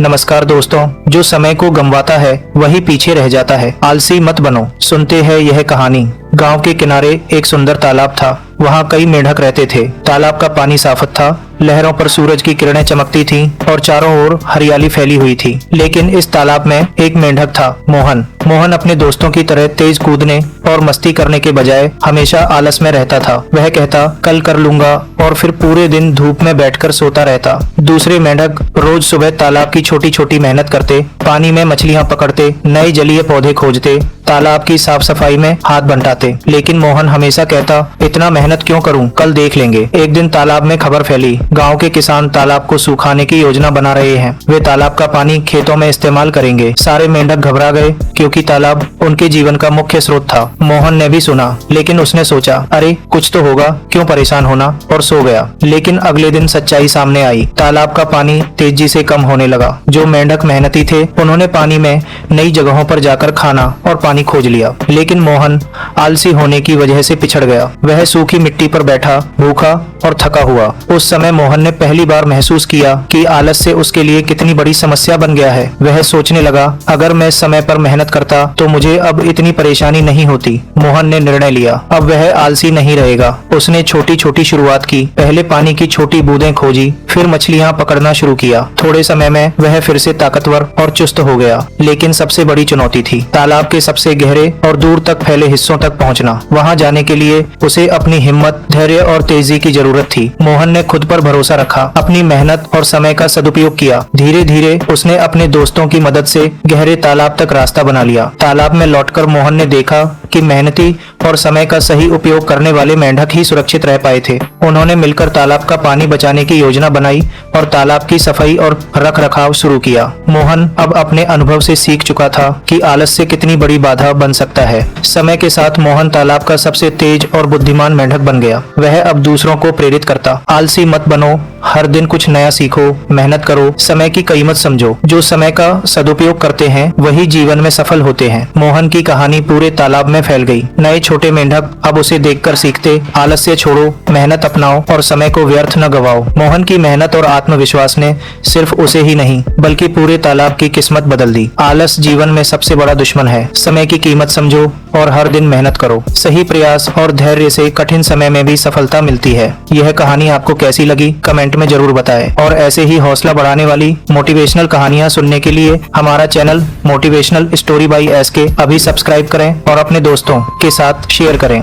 नमस्कार दोस्तों, जो समय को गंवाता है वही पीछे रह जाता है। आलसी मत बनो। सुनते हैं यह कहानी। गांव के किनारे एक सुंदर तालाब था। वहाँ कई मेंढक रहते थे। तालाब का पानी साफ था, लहरों पर सूरज की किरणें चमकती थीं और चारों ओर हरियाली फैली हुई थी। लेकिन इस तालाब में एक मेंढक था, मोहन। मोहन अपने दोस्तों की तरह तेज कूदने और मस्ती करने के बजाय हमेशा आलस में रहता था। वह कहता, कल कर लूंगा, और फिर पूरे दिन धूप में बैठकर सोता रहता। दूसरे मेंढक रोज सुबह तालाब की छोटी छोटी मेहनत करते, पानी में मछलियां पकड़ते, नए जलीय पौधे खोजते, तालाब की साफ सफाई में हाथ बंटाते। लेकिन मोहन हमेशा कहता, इतना मेहनत क्यों करूं, कल देख लेंगे। एक दिन तालाब में खबर फैली, गांव के किसान तालाब को सुखाने की योजना बना रहे हैं। वे तालाब का पानी खेतों में इस्तेमाल करेंगे। सारे मेंढक घबरा गए, क्योंकि तालाब उनके जीवन का मुख्य स्रोत था। मोहन ने भी सुना, लेकिन उसने सोचा, अरे कुछ तो होगा, क्यों परेशान होना, और सो गया। लेकिन अगले दिन सच्चाई सामने आई। तालाब का पानी तेजी से कम होने लगा। जो मेंढक मेहनती थे, उन्होंने पानी में नई जगहों पर जाकर खाना और पानी खोज लिया। लेकिन मोहन आलसी होने की वजह से पिछड़ गया। वह सूखी मिट्टी पर बैठा, भूखा और थका हुआ। उस समय मोहन ने पहली बार महसूस किया कि आलस से उसके लिए कितनी बड़ी समस्या बन गया है। वह सोचने लगा, अगर मैं समय पर मेहनत करता तो मुझे अब इतनी परेशानी नहीं होती। मोहन ने निर्णय लिया, अब वह आलसी नहीं रहेगा। उसने छोटी छोटी शुरुआत की। पहले पानी की छोटी बूंदें खोजी, फिर मछलियां पकड़ना शुरू किया। थोड़े समय में वह फिर से ताकतवर और चुस्त हो गया। लेकिन सबसे बड़ी चुनौती थी तालाब के सबसे गहरे और दूर तक फैले हिस्सों तक पहुंचना। वहां जाने के लिए उसे अपनी हिम्मत, धैर्य और तेजी की जरूरत थी। मोहन ने खुद पर भरोसा रखा, अपनी मेहनत और समय का सदुपयोग किया। धीरे धीरे उसने अपने दोस्तों की मदद से गहरे तालाब तक रास्ता बना लिया। तालाब में लौटकर मोहन ने देखा कि मेहनती और समय का सही उपयोग करने वाले मेंढक ही सुरक्षित रह पाए थे। उन्होंने मिलकर तालाब का पानी बचाने की योजना बनाई और तालाब की सफाई और रख रखाव शुरू किया। मोहन अब अपने अनुभव से सीख चुका था कि आलस से कितनी बड़ी बाधा बन सकता है। समय के साथ मोहन तालाब का सबसे तेज और बुद्धिमान मेंढक बन गया। वह अब दूसरों को प्रेरित करता, आलसी मत बनो, हर दिन कुछ नया सीखो, मेहनत करो, समय की कीमत समझो। जो समय का सदुपयोग करते हैं वही जीवन में सफल होते हैं। मोहन की कहानी पूरे तालाब में फैल गई। नए छोटे मेंढक अब उसे देखकर सीखते, आलस्य छोड़ो, मेहनत अपनाओ और समय को व्यर्थ न गवाओ। मोहन की मेहनत और आत्मविश्वास ने सिर्फ उसे ही नहीं बल्कि पूरे तालाब की किस्मत बदल दी। आलस जीवन में सबसे बड़ा दुश्मन है। समय की कीमत समझो और हर दिन मेहनत करो। सही प्रयास और धैर्य से कठिन समय में भी सफलता मिलती है। यह कहानी आपको कैसी लगी, कमेंट में जरूर बताएं। और ऐसे ही हौसला बढ़ाने वाली मोटिवेशनल कहानियां सुनने के लिए हमारा channel motivational story by SK अभी सब्सक्राइब करें और अपने दोस्तों के साथ शेयर करें।